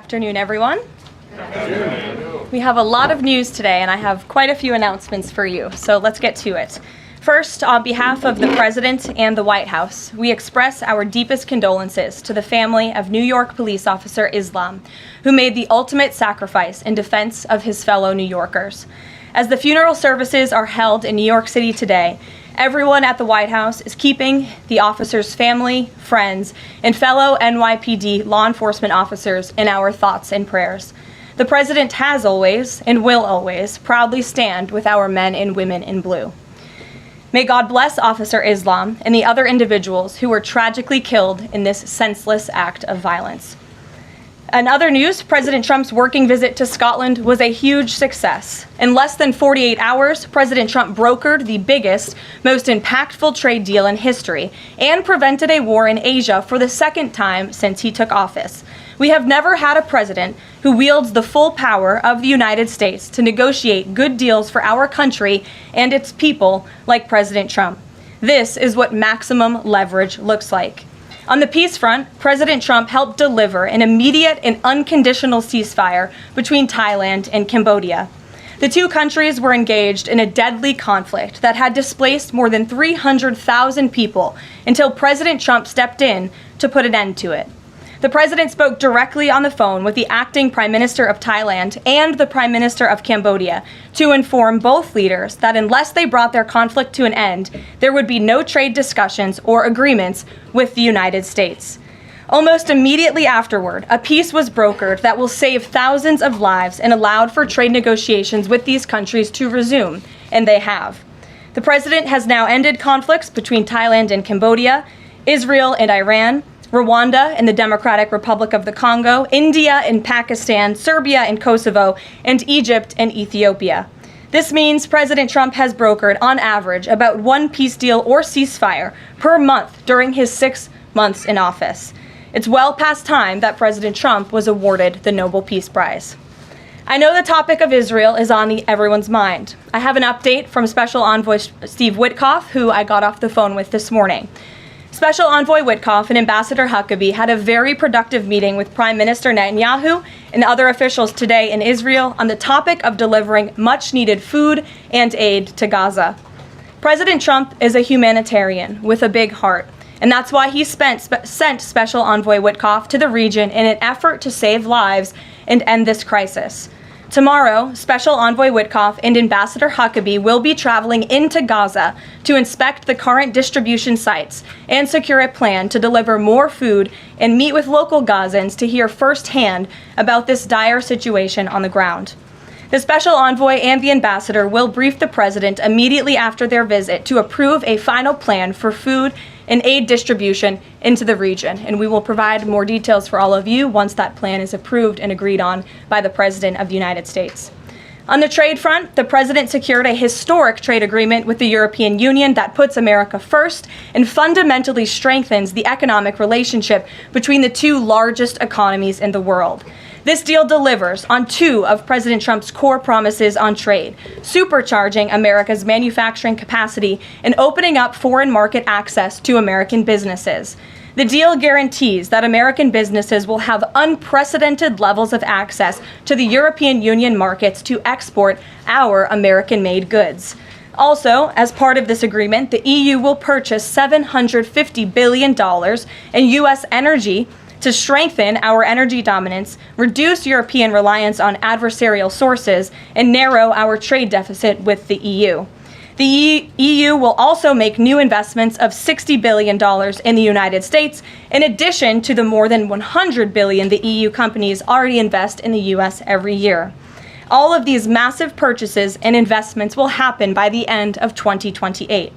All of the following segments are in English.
afternoon, everyone. Good afternoon. We have a lot of news today, and I have quite a few announcements for you, so let's get to it. First, on behalf of the President and the White House, we express our deepest condolences to the family of New York police officer Islam, who made the ultimate sacrifice in defense of his fellow New Yorkers. As the funeral services are held in New York City today, everyone at the White House is keeping the officer's family, friends, and fellow NYPD law enforcement officers in our thoughts and prayers. The President has always, and will always, proudly stand with our men and women in blue. May God bless Officer Islam and the other individuals who were tragically killed in this senseless act of violence. In other news, President Trump's working visit to Scotland was a huge success. In less than 48 hours, President Trump brokered the biggest, most impactful trade deal in history and prevented a war in Asia for the second time since he took office. We have never had a president who wields the full power of the United States to negotiate good deals for our country and its people like President Trump. This is what maximum leverage looks like. On the peace front, President Trump helped deliver an immediate and unconditional ceasefire between Thailand and Cambodia. The two countries were engaged in a deadly conflict that had displaced more than 300,000 people until President Trump stepped in to put an end to it. The president spoke directly on the phone with the acting Prime Minister of Thailand and the Prime Minister of Cambodia to inform both leaders that unless they brought their conflict to an end, there would be no trade discussions or agreements with the United States. Almost immediately afterward, a peace was brokered that will save thousands of lives and allowed for trade negotiations with these countries to resume, and they have. The president has now ended conflicts between Thailand and Cambodia, Israel and Iran, Rwanda and the Democratic Republic of the Congo, India and Pakistan, Serbia and Kosovo, and Egypt and Ethiopia. This means President Trump has brokered, on average, about one peace deal or ceasefire per month during his 6 months in office. It's well past time that President Trump was awarded the Nobel Peace Prize. I know the topic of Israel is on everyone's mind. I have an update from Special Envoy Steve Witkoff, who I got off the phone with this morning. Special Envoy Witkoff and Ambassador Huckabee had a very productive meeting with Prime Minister Netanyahu and other officials today in Israel on the topic of delivering much-needed food and aid to Gaza. President Trump is a humanitarian with a big heart, and that's why he sent Special Envoy Witkoff to the region in an effort to save lives and end this crisis. Tomorrow, Special Envoy Witkoff and Ambassador Huckabee will be traveling into Gaza to inspect the current distribution sites and secure a plan to deliver more food and meet with local Gazans to hear firsthand about this dire situation on the ground. The Special Envoy and the Ambassador will brief the President immediately after their visit to approve a final plan for food and aid distribution into the region, and we will provide more details for all of you once that plan is approved and agreed on by the President of the United States. On the trade front, the President secured a historic trade agreement with the European Union that puts America first and fundamentally strengthens the economic relationship between the two largest economies in the world. This deal delivers on two of President Trump's core promises on trade, supercharging America's manufacturing capacity and opening up foreign market access to American businesses. The deal guarantees that American businesses will have unprecedented levels of access to the European Union markets to export our American-made goods. Also, as part of this agreement, the EU will purchase $750 billion in U.S. energy to strengthen our energy dominance, reduce European reliance on adversarial sources, and narrow our trade deficit with the EU. The EU will also make new investments of $60 billion in the United States, in addition to the more than $100 billion the EU companies already invest in the U.S. every year. All of these massive purchases and investments will happen by the end of 2028.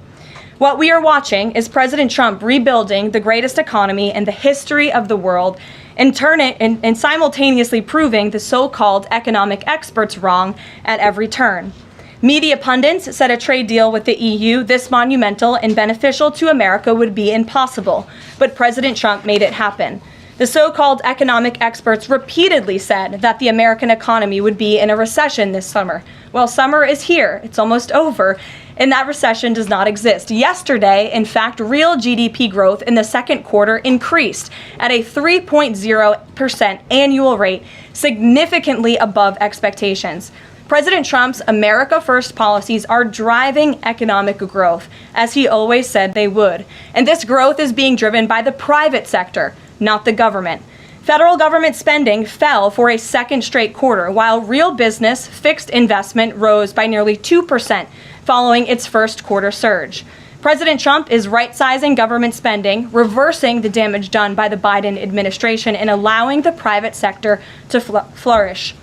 What we are watching is President Trump rebuilding the greatest economy in the history of the world and simultaneously proving the so-called economic experts wrong at every turn. Media pundits said a trade deal with the EU this monumental and beneficial to America would be impossible, but President Trump made it happen. The so-called economic experts repeatedly said that the American economy would be in a recession this summer, Well, summer is here. It's almost over. And that recession does not exist. Yesterday, in fact, real GDP growth in the second quarter increased at a 3.0% annual rate, significantly above expectations. President Trump's America First policies are driving economic growth, as he always said they would. And this growth is being driven by the private sector, not the government. Federal government spending fell for a second straight quarter, while real business fixed investment rose by nearly 2% following its first quarter surge. President Trump is right-sizing government spending, reversing the damage done by the Biden administration, and allowing the private sector to flourish.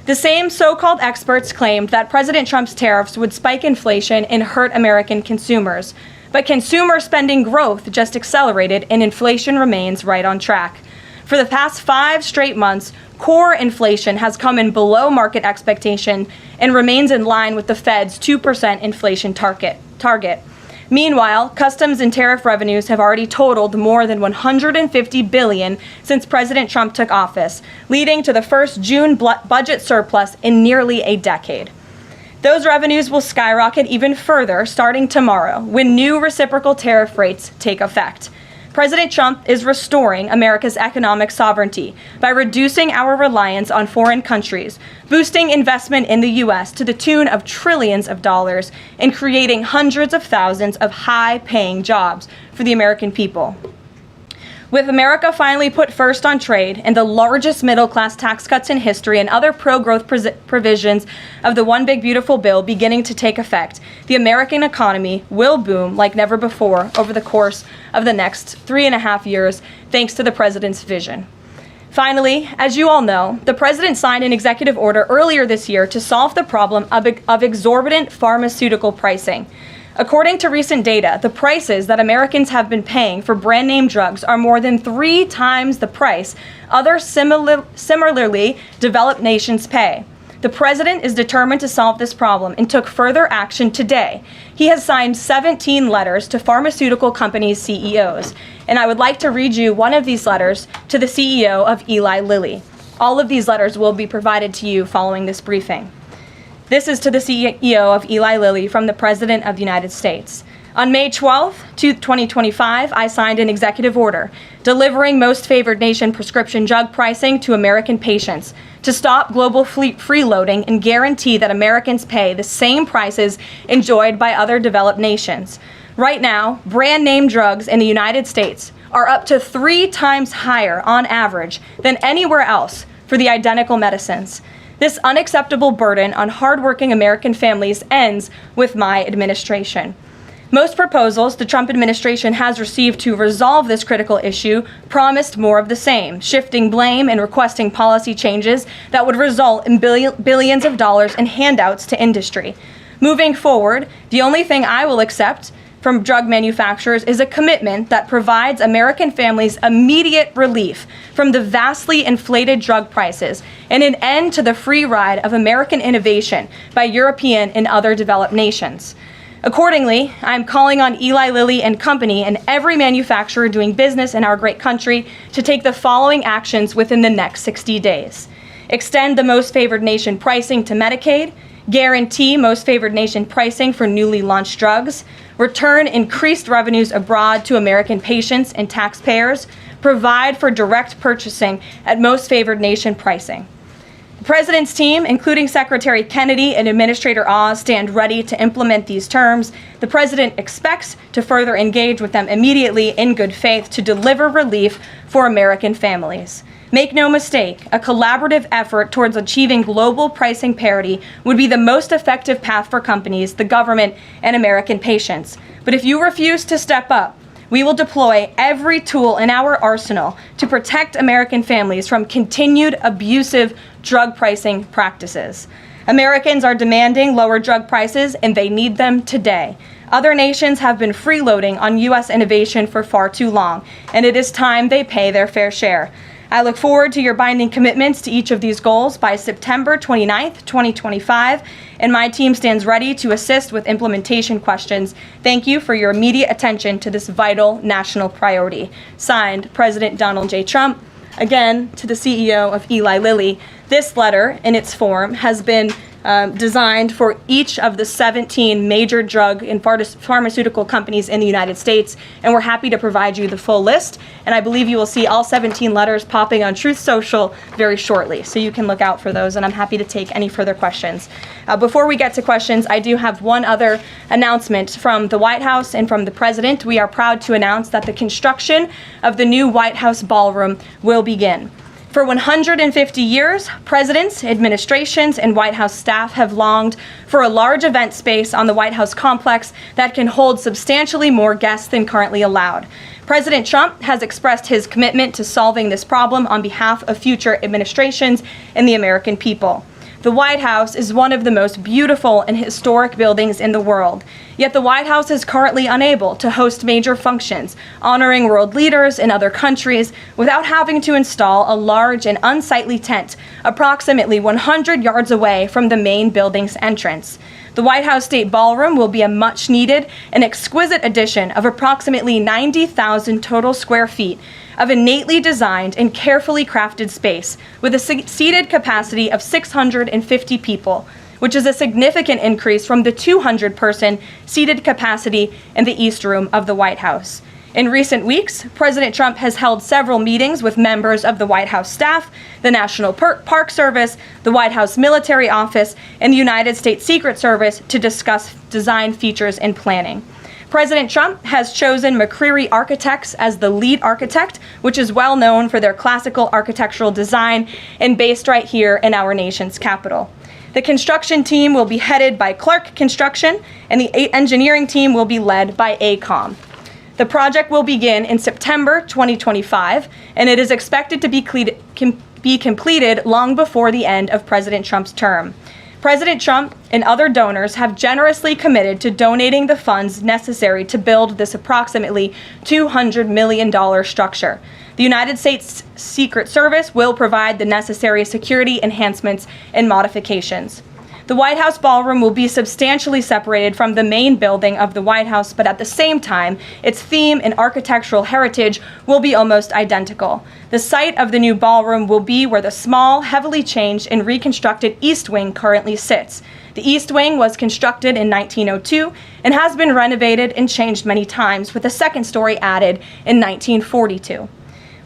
The same so-called experts claimed that President Trump's tariffs would spike inflation and hurt American consumers. But consumer spending growth just accelerated and inflation remains right on track. For the past 5 straight months, core inflation has come in below market expectation and remains in line with the Fed's 2% inflation target. Meanwhile, customs and tariff revenues have already totaled more than $150 billion since President Trump took office, leading to the first June budget surplus in nearly a decade. Those revenues will skyrocket even further starting tomorrow when new reciprocal tariff rates take effect. President Trump is restoring America's economic sovereignty by reducing our reliance on foreign countries, boosting investment in the U.S. to the tune of trillions of dollars, and creating hundreds of thousands of high-paying jobs for the American people. With America finally put first on trade and the largest middle-class tax cuts in history and other pro-growth provisions of the One Big Beautiful Bill beginning to take effect, the American economy will boom like never before over the course of the next 3.5 years, thanks to the president's vision. Finally, as you all know, the president signed an executive order earlier this year to solve the problem of exorbitant pharmaceutical pricing. According to recent data, the prices that Americans have been paying for brand name drugs are more than 3 times the price other similarly developed nations pay. The president is determined to solve this problem and took further action today. He has signed 17 letters to pharmaceutical companies' CEOs, and I would like to read you one of these letters to the CEO of Eli Lilly. All of these letters will be provided to you following this briefing. This is to the CEO of Eli Lilly from the President of the United States. On May 12, 2025, I signed an executive order delivering most favored nation prescription drug pricing to American patients to stop global freeloading and guarantee that Americans pay the same prices enjoyed by other developed nations. Right now, brand name drugs in the United States are up to 3 times higher on average than anywhere else for the identical medicines. This unacceptable burden on hardworking American families ends with my administration. Most proposals the Trump administration has received to resolve this critical issue promised more of the same, shifting blame and requesting policy changes that would result in billions of dollars in handouts to industry. Moving forward, the only thing I will accept from drug manufacturers is a commitment that provides American families immediate relief from the vastly inflated drug prices and an end to the free ride of American innovation by European and other developed nations. Accordingly, I'm calling on Eli Lilly and Company and every manufacturer doing business in our great country to take the following actions within the next 60 days. Extend the most favored nation pricing to Medicaid, guarantee most favored nation pricing for newly launched drugs, return increased revenues abroad to American patients and taxpayers, provide for direct purchasing at most favored nation pricing. The President's team, including Secretary Kennedy and Administrator Oz, stand ready to implement these terms. The President expects to further engage with them immediately in good faith to deliver relief for American families. Make no mistake, a collaborative effort towards achieving global pricing parity would be the most effective path for companies, the government, and American patients. But if you refuse to step up, we will deploy every tool in our arsenal to protect American families from continued abusive drug pricing practices. Americans are demanding lower drug prices, and they need them today. Other nations have been freeloading on U.S. innovation for far too long, and it is time they pay their fair share. I look forward to your binding commitments to each of these goals by September 29th, 2025, and my team stands ready to assist with implementation questions. Thank you for your immediate attention to this vital national priority. Signed, President Donald J. Trump. Again, to the CEO of Eli Lilly, this letter in its form has been designed for each of the 17 major drug and pharmaceutical companies in the United States, and we're happy to provide you the full list. And I believe you will see all 17 letters popping on Truth Social very shortly, so you can look out for those, and I'm happy to take any further questions. Before we get to questions, I do have one other announcement from the White House and from the President. We are proud to announce that the construction of the new White House ballroom will begin. For 150 years, presidents, administrations, and White House staff have longed for a large event space on the White House complex that can hold substantially more guests than currently allowed. President Trump has expressed his commitment to solving this problem on behalf of future administrations and the American people. The White House is one of the most beautiful and historic buildings in the world. Yet the White House is currently unable to host major functions, honoring world leaders in other countries without having to install a large and unsightly tent approximately 100 yards away from the main building's entrance. The White House State Ballroom will be a much-needed and exquisite addition of approximately 90,000 total square feet of innately designed and carefully crafted space with a seated capacity of 650 people, which is a significant increase from the 200-person seated capacity in the East Room of the White House. In recent weeks, President Trump has held several meetings with members of the White House staff, the National Park Service, the White House Military Office, and the United States Secret Service to discuss design features and planning. President Trump has chosen McCreary Architects as the lead architect, which is well known for their classical architectural design and based right here in our nation's capital. The construction team will be headed by Clark Construction, and the engineering team will be led by AECOM. The project will begin in September 2025, and it is expected to be completed long before the end of President Trump's term. President Trump and other donors have generously committed to donating the funds necessary to build this approximately $200 million structure. The United States Secret Service will provide the necessary security enhancements and modifications. The White House ballroom will be substantially separated from the main building of the White House, but at the same time, its theme and architectural heritage will be almost identical. The site of the new ballroom will be where the small, heavily changed and reconstructed East Wing currently sits. The East Wing was constructed in 1902 and has been renovated and changed many times, with a second story added in 1942.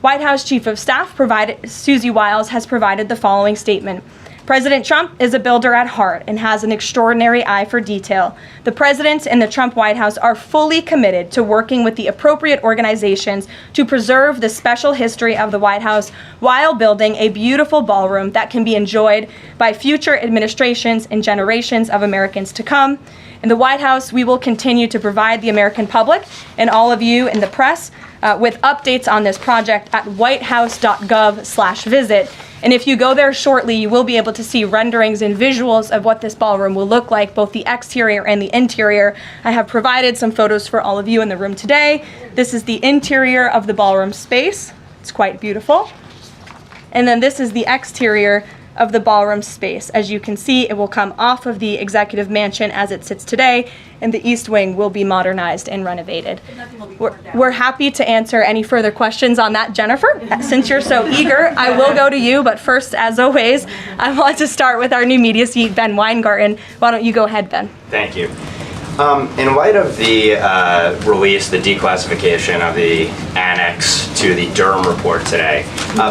White House Chief of Staff Susie Wiles has provided the following statement. President Trump is a builder at heart and has an extraordinary eye for detail. The President and the Trump White House are fully committed to working with the appropriate organizations to preserve the special history of the White House while building a beautiful ballroom that can be enjoyed by future administrations and generations of Americans to come. In the White House, we will continue to provide the American public and all of you in the press with updates on this project at whitehouse.gov/visit. And if you go there shortly, you will be able to see renderings and visuals of what this ballroom will look like, both the exterior and the interior. I have provided some photos for all of you in the room today. This is the interior of the ballroom space. It's quite beautiful. And then this is the exterior of the ballroom space. As you can see, it will come off of the executive mansion as it sits today, and the East Wing will be modernized and renovated. We're happy to answer any further questions on that, Jennifer. Since you're so eager, I will go to you, but first, as always, I want to start with our new media seat, Ben Weingarten. Why don't you go ahead, Ben? Thank you. In light of the release, the declassification of the annex to the Durham report today,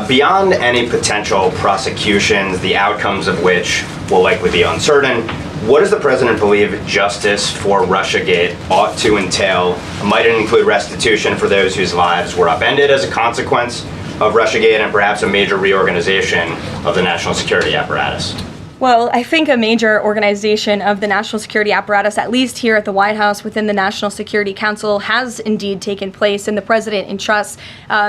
beyond any potential prosecutions, the outcomes of which will likely be uncertain, what does the President believe justice for Russiagate ought to entail? Might it include restitution for those whose lives were upended as a consequence of Russiagate, and perhaps a major reorganization of the national security apparatus? Well, I think a major organization of the national security apparatus, at least here at the White House within the National Security Council, has indeed taken place, and the President entrusts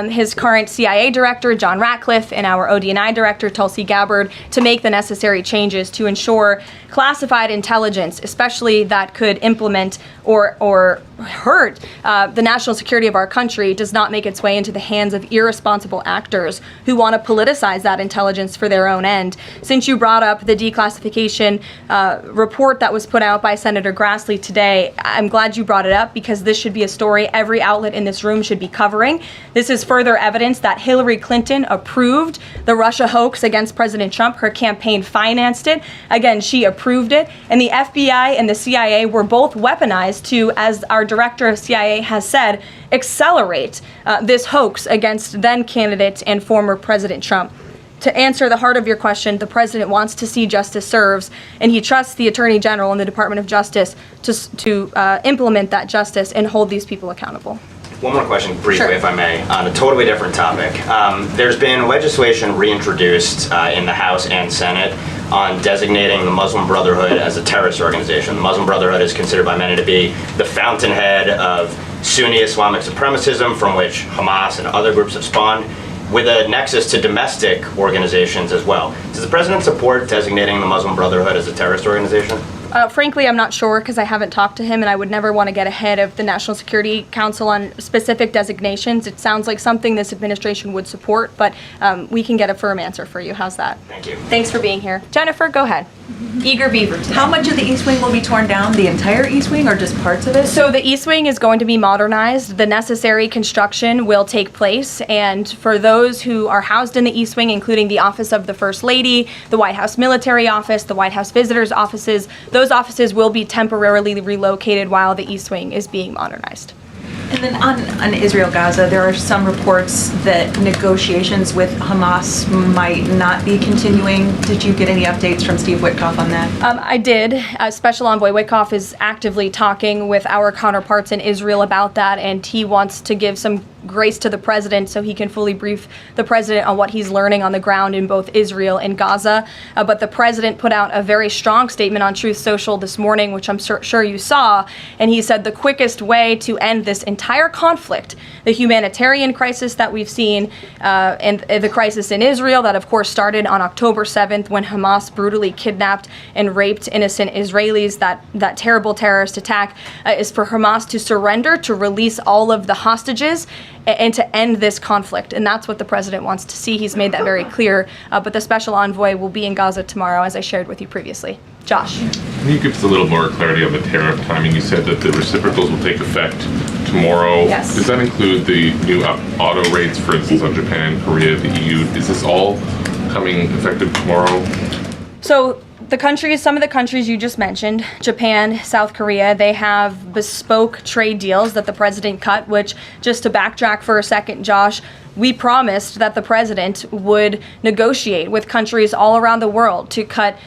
his current CIA director, John Ratcliffe, and our ODNI director, Tulsi Gabbard, to make the necessary changes to ensure classified intelligence, especially that could implement or hurt the national security of our country does not make its way into the hands of irresponsible actors who want to politicize that intelligence for their own end. Since you brought up the declassification report that was put out by Senator Grassley today, I'm glad you brought it up because this should be a story every outlet in this room should be covering. This is further evidence that Hillary Clinton approved the Russia hoax against President Trump. Her campaign financed it. Again, she approved it. And the FBI and the CIA were both weaponized to, as our director of CIA has said, accelerate this hoax against then candidate and former President Trump. To answer the heart of your question, the president wants to see justice served, and he trusts the Attorney General and the Department of Justice to implement that justice and hold these people accountable. One more question briefly, Sure. if I may, on a totally different topic. There's been legislation reintroduced in the House and Senate on designating the Muslim Brotherhood as a terrorist organization. The Muslim Brotherhood is considered by many to be the fountainhead of Sunni Islamic supremacism from which Hamas and other groups have spawned, with a nexus to domestic organizations as well. Does the president support designating the Muslim Brotherhood as a terrorist organization? Frankly, I'm not sure because I haven't talked to him, and I would never want to get ahead of the National Security Council on specific designations. It sounds like something this administration would support, but we can get a firm answer for you. How's that? Thank you. Thanks for being here. Jennifer, go ahead. Eager beaver today. How much of the East Wing will be torn down? The entire East Wing or just parts of it? So the East Wing is going to be modernized. The necessary construction will take place. And for those who are housed in the East Wing, including the Office of the First Lady, the White House Military Office, the White House Visitors Offices, those offices will be temporarily relocated while the East Wing is being modernized. And then on Israel-Gaza, there are some reports that negotiations with Hamas might not be continuing. Did you get any updates from Steve Witkoff on that? I did. Special Envoy Witkoff is actively talking with our counterparts in Israel about that, and he wants to give some grace to the president so he can fully brief the president on what he's learning on the ground in both Israel and Gaza. But the president put out a very strong statement on Truth Social this morning, which I'm sure you saw, and he said the quickest way to end this entire conflict, the humanitarian crisis that we've seen, and the crisis in Israel that of course started on October 7th when Hamas brutally kidnapped and raped innocent Israelis, that terrible terrorist attack, is for Hamas to surrender, to release all of the hostages, and to end this conflict. And that's what the president wants to see. He's made that very clear. But the special envoy will be in Gaza tomorrow, as I shared with you previously. Josh. Can you give us a little more clarity on the tariff timing? You said that the reciprocals will take effect tomorrow. Yes. Does that include the new auto rates, for instance, on Japan, Korea, the EU? Is this all coming effective tomorrow? So some of the countries you just mentioned, Japan, South Korea, they have bespoke trade deals that the president cut, which, just to backtrack for a second, Josh, we promised that the president would negotiate with countries all around the world to cut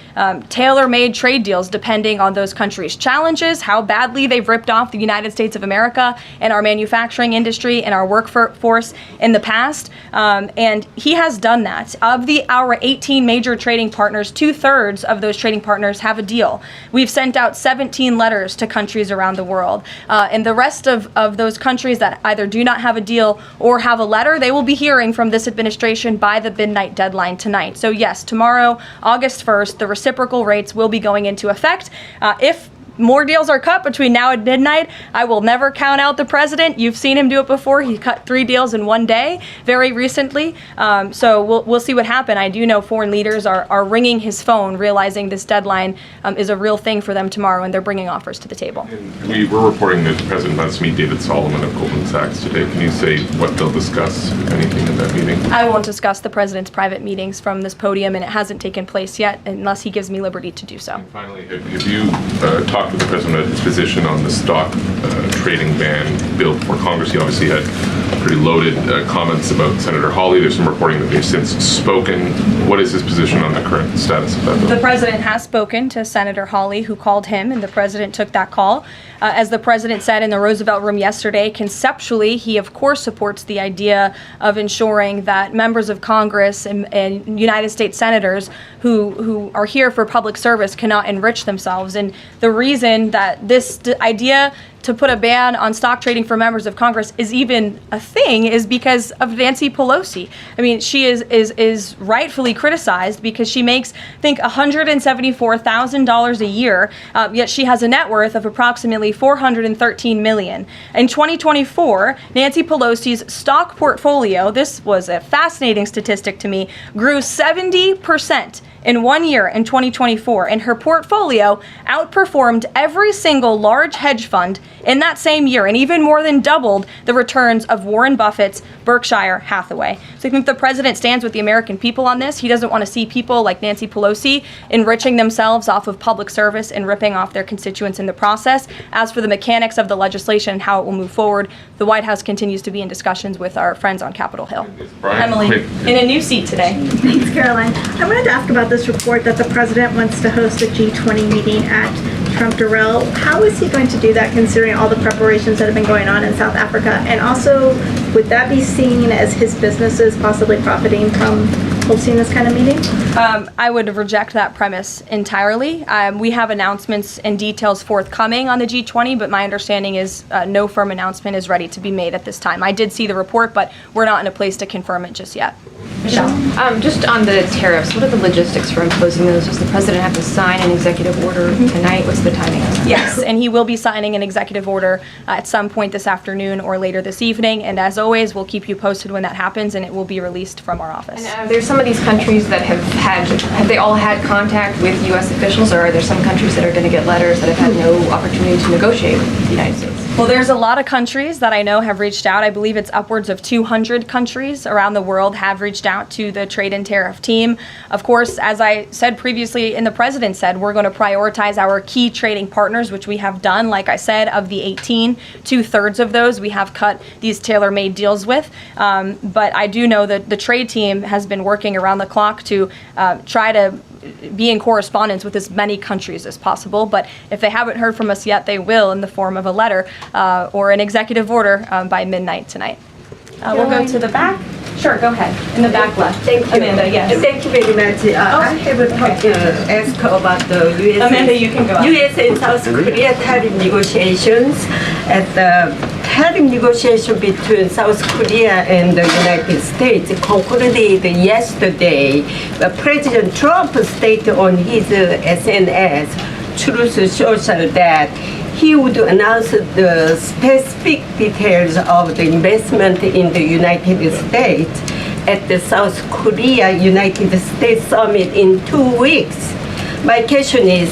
tailor-made trade deals depending on those countries' challenges, how badly they've ripped off the United States of America and our manufacturing industry and our workforce in the past. And he has done that. Of our 18 major trading partners, 2/3 of those trading partners have a deal. We've sent out 17 letters to countries around the world. And the rest of those countries that either do not have a deal or have a letter, they will be hearing from this administration by the midnight deadline tonight. So yes, tomorrow, August 1st, the reciprocal rates will be going into effect. If more deals are cut between now and midnight, I will never count out the president. You've seen him do it before. He cut 3 deals in one day very recently. So we'll see what happens. I do know foreign leaders are ringing his phone, realizing this deadline is a real thing for them tomorrow, and they're bringing offers to the table. We were reporting that the president wants to meet David Solomon of Goldman Sachs today. Can you say what they'll discuss, if anything, in that meeting? I won't discuss the president's private meetings from this podium, and it hasn't taken place yet unless he gives me liberty to do so. And finally, have you talked with the president about his position on the stock trading ban bill before Congress? He obviously had pretty loaded comments about Senator Hawley. There's some reporting that they've since spoken. What is his position on the current status of that bill? The president has spoken to Senator Hawley, who called him, and the president took that call. As the president said in the Roosevelt Room yesterday, conceptually, he of course supports the idea of ensuring that members of Congress and United States senators who are here for public service cannot enrich themselves. And the reason that this idea to put a ban on stock trading for members of Congress is even a thing is because of Nancy Pelosi. I mean, she is rightfully criticized because she makes, I think, $174,000 a year, yet she has a net worth of approximately nearly $413 million. In 2024, Nancy Pelosi's stock portfolio, this was a fascinating statistic to me, grew 70% in 1 year in 2024, and her portfolio outperformed every single large hedge fund in that same year, and even more than doubled the returns of Warren Buffett's Berkshire Hathaway. So I think the president stands with the American people on this. He doesn't want to see people like Nancy Pelosi enriching themselves off of public service and ripping off their constituents in the process. As for the mechanics of the legislation and how it will move forward, the White House continues to be in discussions with our friends on Capitol Hill. Emily, in a new seat today. Thanks, Caroline. I wanted to ask about this report that the president wants to host a G20 meeting at Trump Durrell. How is he going to do that, considering all the preparations that have been going on in South Africa? And also, would that be seen as his businesses possibly profiting from hosting this kind of meeting? I would reject that premise entirely. We have announcements and details forthcoming on the G20, but my understanding is no firm announcement is ready to be made at this time. I did see the report, but we're not in a place to confirm it just yet. Michelle? Just on the tariffs, what are the logistics for imposing those? Does the president have to sign an executive order tonight? What's the timing of that? Yes, and he will be signing an executive order at some point this afternoon or later this evening. And as always, we'll keep you posted when that happens, and it will be released from our office. There's some of these countries that have they all had contact with U.S. officials, or are there some countries that are going to get letters that have had no opportunity to negotiate with the United States? Well, there's a lot of countries that I know have reached out. I believe it's upwards of 200 countries around the world have reached out to the trade and tariff team. Of course, as I said previously, and the president said, we're going to prioritize our key trading partners, which we have done. Like I said, of the 18, 2/3 of those we have cut these tailor-made deals with. But I do know that the trade team has been working around the clock to try to be in correspondence with as many countries as possible. But if they haven't heard from us yet, they will in the form of a letter or an executive order by midnight tonight. We'll go to the back. Sure, go ahead. In the back left. Thank you. Amanda, yes. Thank you very much. I have a talk ask about the U.S. Amanda, you can go. U.S. and South Korea tariff negotiations. At the tariff negotiation between South Korea and the United States concluded yesterday. President Trump stated on his SNS, Truth Social, that he would announce the specific details of the investment in the United States at the South Korea United States Summit in 2 weeks. My question is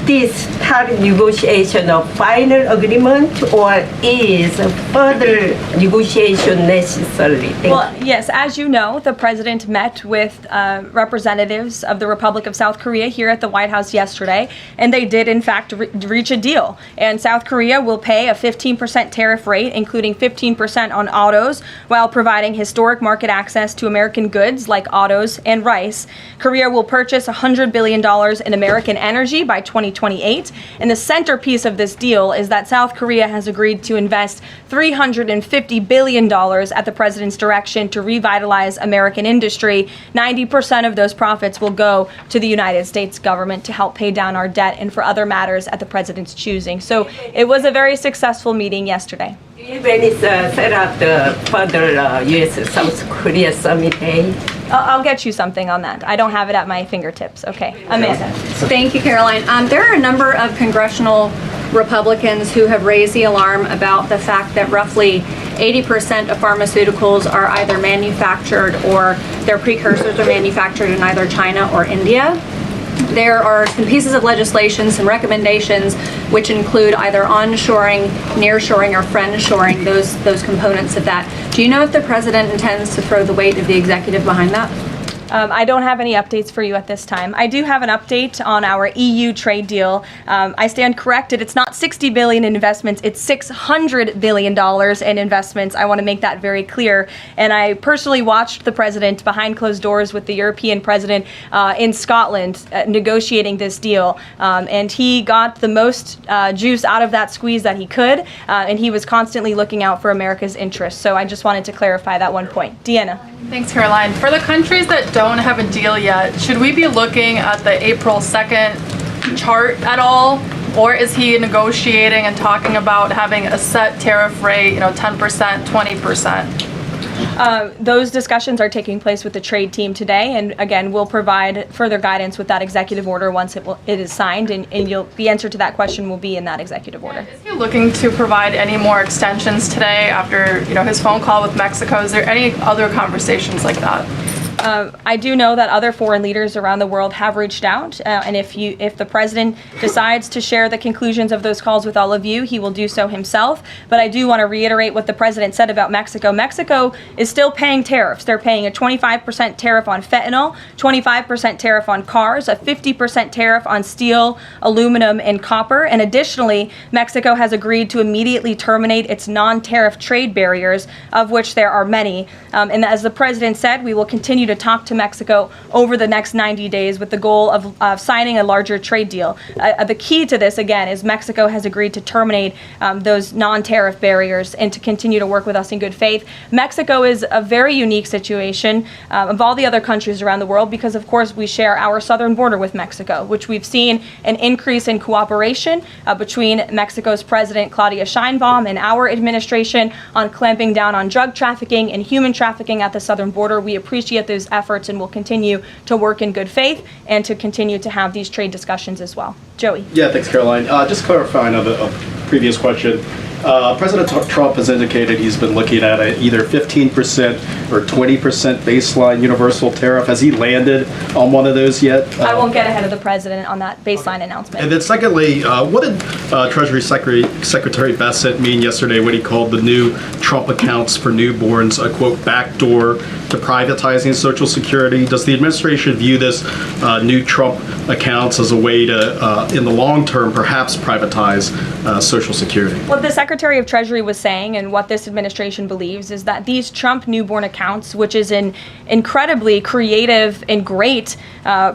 this tariff negotiation a final agreement, or is further negotiation necessary? Well, yes, as you know, the president met with representatives of the Republic of South Korea here at the White House yesterday, and they did, in fact, reach a deal. And South Korea will pay a 15% tariff rate, including 15% on autos, while providing historic market access to American goods like autos and rice. Korea will purchase $100 billion in American energy by 2028. And the centerpiece of this deal is that South Korea has agreed to invest $350 billion at the president's direction to revitalize American industry. 90% of those profits will go to the United States government to help pay down our debt and for other matters at the president's choosing. So it was a very successful meeting yesterday. Do you have any set up the further U.S.-South Korea summit day? I'll get you something on that. I don't have it at my fingertips. Okay, Amanda. Thank you, Caroline. There are a number of congressional Republicans who have raised the alarm about the fact that roughly 80% of pharmaceuticals are either manufactured or their precursors are manufactured in either China or India. There are some pieces of legislation, some recommendations, which include either onshoring, nearshoring, or friendshoring, those components of that. Do you know if the president intends to throw the weight of the executive behind that? I don't have any updates for you at this time. I do have an update on our EU trade deal. I stand corrected. It's not $60 billion in investments. It's $600 billion in investments. I want to make that very clear. And I personally watched the president behind closed doors with the European president in Scotland negotiating this deal. And he got the most juice out of that squeeze that he could. And he was constantly looking out for America's interests. So I just wanted to clarify that one point. Deanna. Thanks, Caroline. For the countries that don't have a deal yet, should we be looking at the April 2nd chart at all? Or is he negotiating and talking about having a set tariff rate, 10%, 20%? Those discussions are taking place with the trade team today, and again, we'll provide further guidance with that executive order once it is signed, and the answer to that question will be in that executive order. Is he looking to provide any more extensions today after his phone call with Mexico? Is there any other conversations like that? I do know that other foreign leaders around the world have reached out, and if the president decides to share the conclusions of those calls with all of you, he will do so himself. But I do want to reiterate what the president said about Mexico. Mexico is still paying tariffs. They're paying a 25% tariff on fentanyl, 25% tariff on cars, a 50% tariff on steel, aluminum, and copper. And additionally, Mexico has agreed to immediately terminate its non-tariff trade barriers, of which there are many. And as the president said, we will continue to talk to Mexico over the next 90 days with the goal of signing a larger trade deal. The key to this, again, is Mexico has agreed to terminate those non-tariff barriers and to continue to work with us in good faith. Mexico is a very unique situation of all the other countries around the world because, of course, we share our southern border with Mexico, which we've seen an increase in cooperation between Mexico's President Claudia Sheinbaum and our administration on clamping down on drug trafficking and human trafficking at the southern border. We appreciate those efforts and will continue to work in good faith and to continue to have these trade discussions as well. Joey. Yeah, thanks, Caroline. Just clarifying on a previous question. President Trump has indicated he's been looking at either 15% or 20% baseline universal tariff. Has he landed on one of those yet? I won't get ahead of the president on that baseline announcement. And then secondly, what did Treasury Secretary Bassett mean yesterday when he called the new Trump accounts for newborns a, quote, backdoor to privatizing Social Security? Does the administration view this new Trump accounts as a way to, in the long term, perhaps privatize Social Security? What the Secretary of Treasury was saying and what this administration believes is that these Trump newborn accounts, which is an incredibly creative and great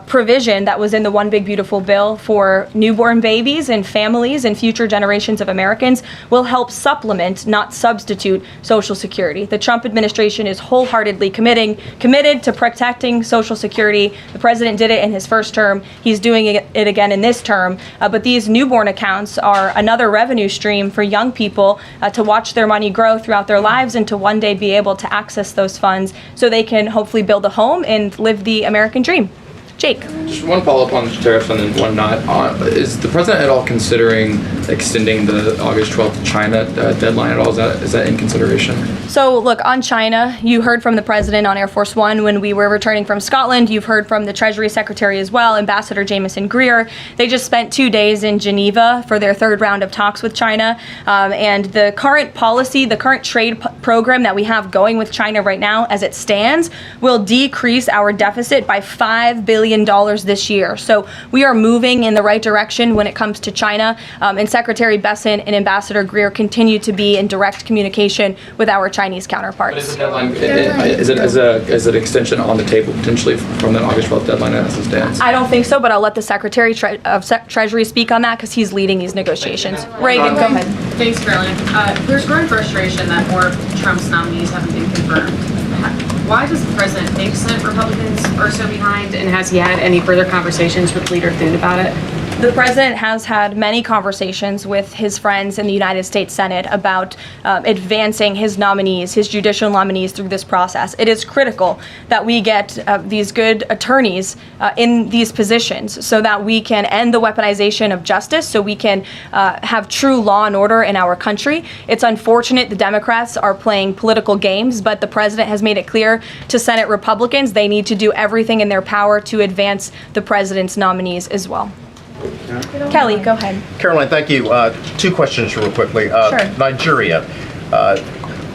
provision that was in the One Big Beautiful Bill for newborn babies and families and future generations of Americans, will help supplement, not substitute, Social Security. The Trump administration is wholeheartedly committed to protecting Social Security. The president did it in his first term. He's doing it again in this term. But these newborn accounts are another revenue stream for young people to watch their money grow throughout their lives and to one day be able to access those funds so they can hopefully build a home and live the American dream. Jake. Just one follow-up on the tariffs and then one not. Is the president at all considering extending the August 12th China deadline at all? Is that in consideration? So look, on China, you heard from the president on Air Force One when we were returning from Scotland. You've heard from the Treasury Secretary as well, Ambassador Jameson Greer. They just spent 2 days in Geneva for their third round of talks with China. And the current policy, the current trade program that we have going with China right now, as it stands, will decrease our deficit by $5 billion this year. So we are moving in the right direction when it comes to China. And Secretary Besson and Ambassador Greer continue to be in direct communication with our Chinese counterparts. But is the deadline, is it extension on the table potentially from the August 12th deadline as it stands? I don't think so, but I'll let the Secretary of Treasury speak on that because he's leading these negotiations. Reagan, go ahead. Thanks, Caroline. There's growing frustration that more of Trump's nominees haven't been confirmed. Why does the president think that Republicans are so behind, and has he had any further conversations with Leader Thune about it? The president has had many conversations with his friends in the United States Senate about advancing his nominees, his judicial nominees through this process. It is critical that we get these good attorneys in these positions so that we can end the weaponization of justice, so we can have true law and order in our country. It's unfortunate the Democrats are playing political games, but the president has made it clear to Senate Republicans they need to do everything in their power to advance the president's nominees as well. Kelly, go ahead. Caroline, thank you. 2 questions real quickly. Sure. Nigeria.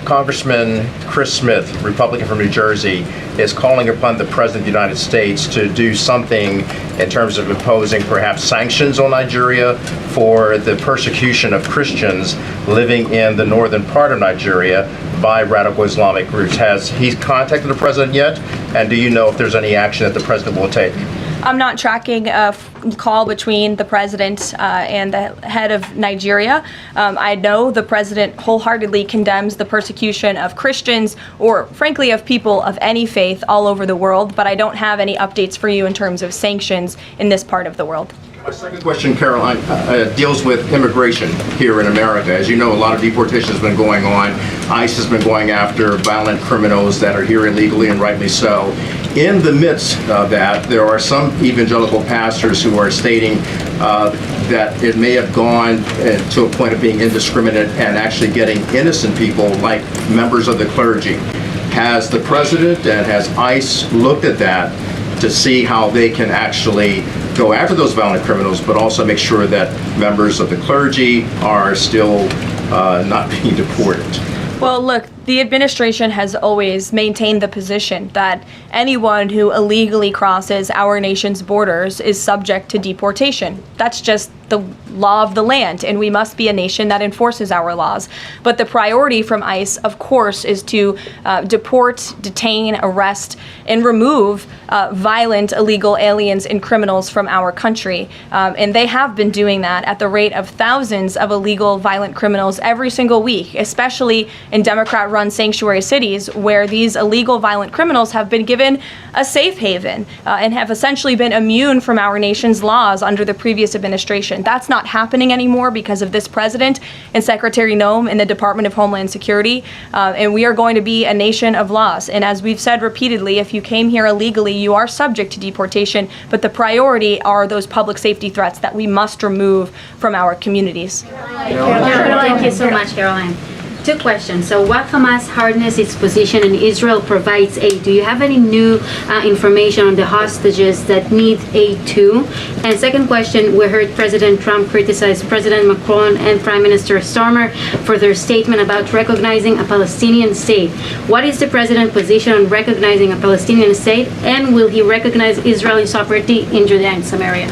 Congressman Chris Smith, Republican from New Jersey, is calling upon the President of the United States to do something in terms of imposing perhaps sanctions on Nigeria for the persecution of Christians living in the northern part of Nigeria by radical Islamic groups. Has he contacted the President yet? And do you know if there's any action that the President will take? I'm not tracking a call between the president and the head of Nigeria. I know the president wholeheartedly condemns the persecution of Christians or, frankly, of people of any faith all over the world, but I don't have any updates for you in terms of sanctions in this part of the world. My second question, Caroline, deals with immigration here in America. As you know, a lot of deportation has been going on. ICE has been going after violent criminals that are here illegally, and rightly so. In the midst of that, there are some evangelical pastors who are stating that it may have gone to a point of being indiscriminate and actually getting innocent people, like members of the clergy. Has the president and has ICE looked at that to see how they can actually go after those violent criminals, but also make sure that members of the clergy are still not being deported? Well, look, the administration has always maintained the position that anyone who illegally crosses our nation's borders is subject to deportation. That's just the law of the land, and we must be a nation that enforces our laws. But the priority from ICE, of course, is to deport, detain, arrest, and remove violent illegal aliens and criminals from our country. And they have been doing that at the rate of thousands of illegal violent criminals every single week, especially in Democrat-run sanctuary cities where these illegal violent criminals have been given a safe haven and have essentially been immune from our nation's laws under the previous administration. That's not happening anymore because of this president and Secretary Noem in the Department of Homeland Security. And we are going to be a nation of laws. And as we've said repeatedly, if you came here illegally, you are subject to deportation. But the priority are those public safety threats that we must remove from our communities. Thank you so much, Caroline. Two questions. So what Hamas hardens its position and Israel provides aid? Do you have any new information on the hostages that need aid too? And second question, we heard President Trump criticize President Macron and Prime Minister Starmer for their statement about recognizing a Palestinian state. What is the president's position on recognizing a Palestinian state, and will he recognize Israeli sovereignty in Judea and Samaria?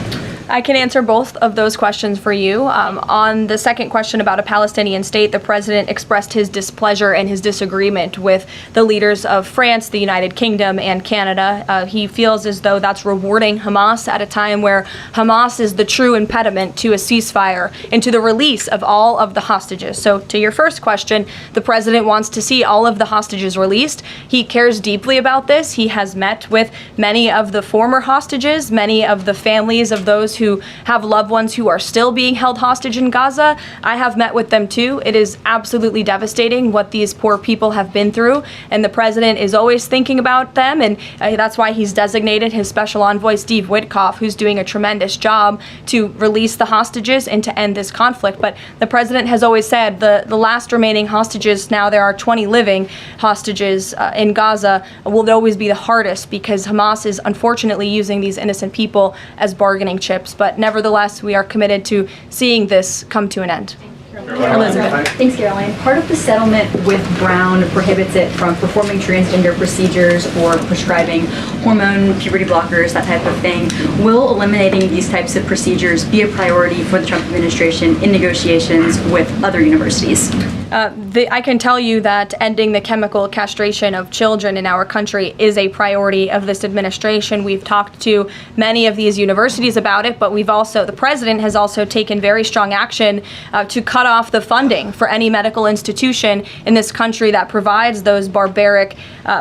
I can answer both of those questions for you. On the second question about a Palestinian state, the president expressed his displeasure and his disagreement with the leaders of France, the United Kingdom, and Canada. He feels as though that's rewarding Hamas at a time where Hamas is the true impediment to a ceasefire and to the release of all of the hostages. So to your first question, the president wants to see all of the hostages released. He cares deeply about this. He has met with many of the former hostages, many of the families of those who have loved ones who are still being held hostage in Gaza. I have met with them too. It is absolutely devastating what these poor people have been through, and the president is always thinking about them, and that's why he's designated his special envoy, Steve Witkoff, who's doing a tremendous job to release the hostages and to end this conflict. But the president has always said the last remaining hostages, now there are 20 living hostages in Gaza, will always be the hardest because Hamas is unfortunately using these innocent people as bargaining chips. But nevertheless, we are committed to seeing this come to an end. Elizabeth. Thanks, Caroline. Part of the settlement with Brown prohibits it from performing transgender procedures or prescribing hormone, puberty blockers, that type of thing. Will eliminating these types of procedures be a priority for the Trump administration in negotiations with other universities? I can tell you that ending the chemical castration of children in our country is a priority of this administration. We've talked to many of these universities about it, but the president has also taken very strong action to cut off the funding for any medical institution in this country that provides those barbaric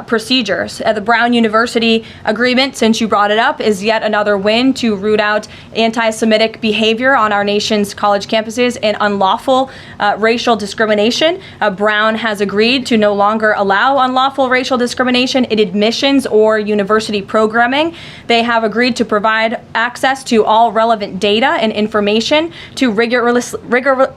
procedures. The Brown University agreement, since you brought it up, is yet another win to root out anti-Semitic behavior on our nation's college campuses and unlawful racial discrimination. Brown has agreed to no longer allow unlawful racial discrimination in admissions or university programming. They have agreed to provide access to all relevant data and information to rigorously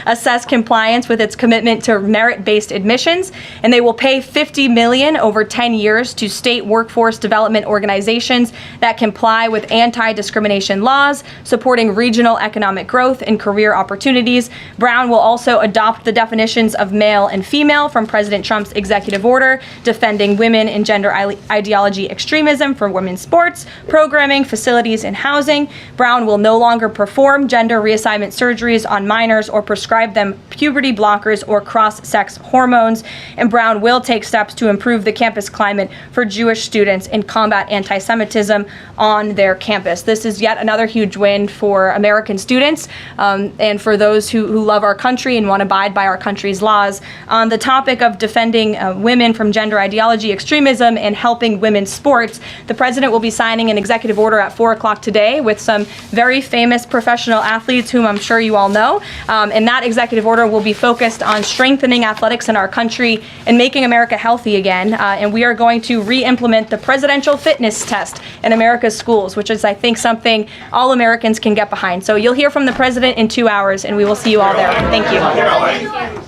assess compliance with its commitment to merit-based admissions, and they will pay $50 million over 10 years to state workforce development organizations that comply with anti-discrimination laws, supporting regional economic growth and career opportunities. Brown will also adopt the definitions of male and female from President Trump's executive order, defending women and gender ideology extremism for women's sports, programming, facilities, and housing. Brown will no longer perform gender gender reassignment surgeries on minors or prescribe them puberty blockers or cross-sex hormones. And Brown will take steps to improve the campus climate for Jewish students and combat anti-Semitism on their campus. This is yet another huge win for American students and for those who love our country and want to abide by our country's laws. On the topic of defending women from gender ideology extremism and helping women's sports, the president will be signing an executive order at 4 o'clock today with some very famous professional athletes whom I'm sure you all know. And that executive order will be focused on strengthening athletics in our country and making America healthy again. And we are going to re-implement the presidential fitness test in America's schools, which is, I think, something all Americans can get behind. So you'll hear from the president in 2 hours, and we will see you all there. Thank you.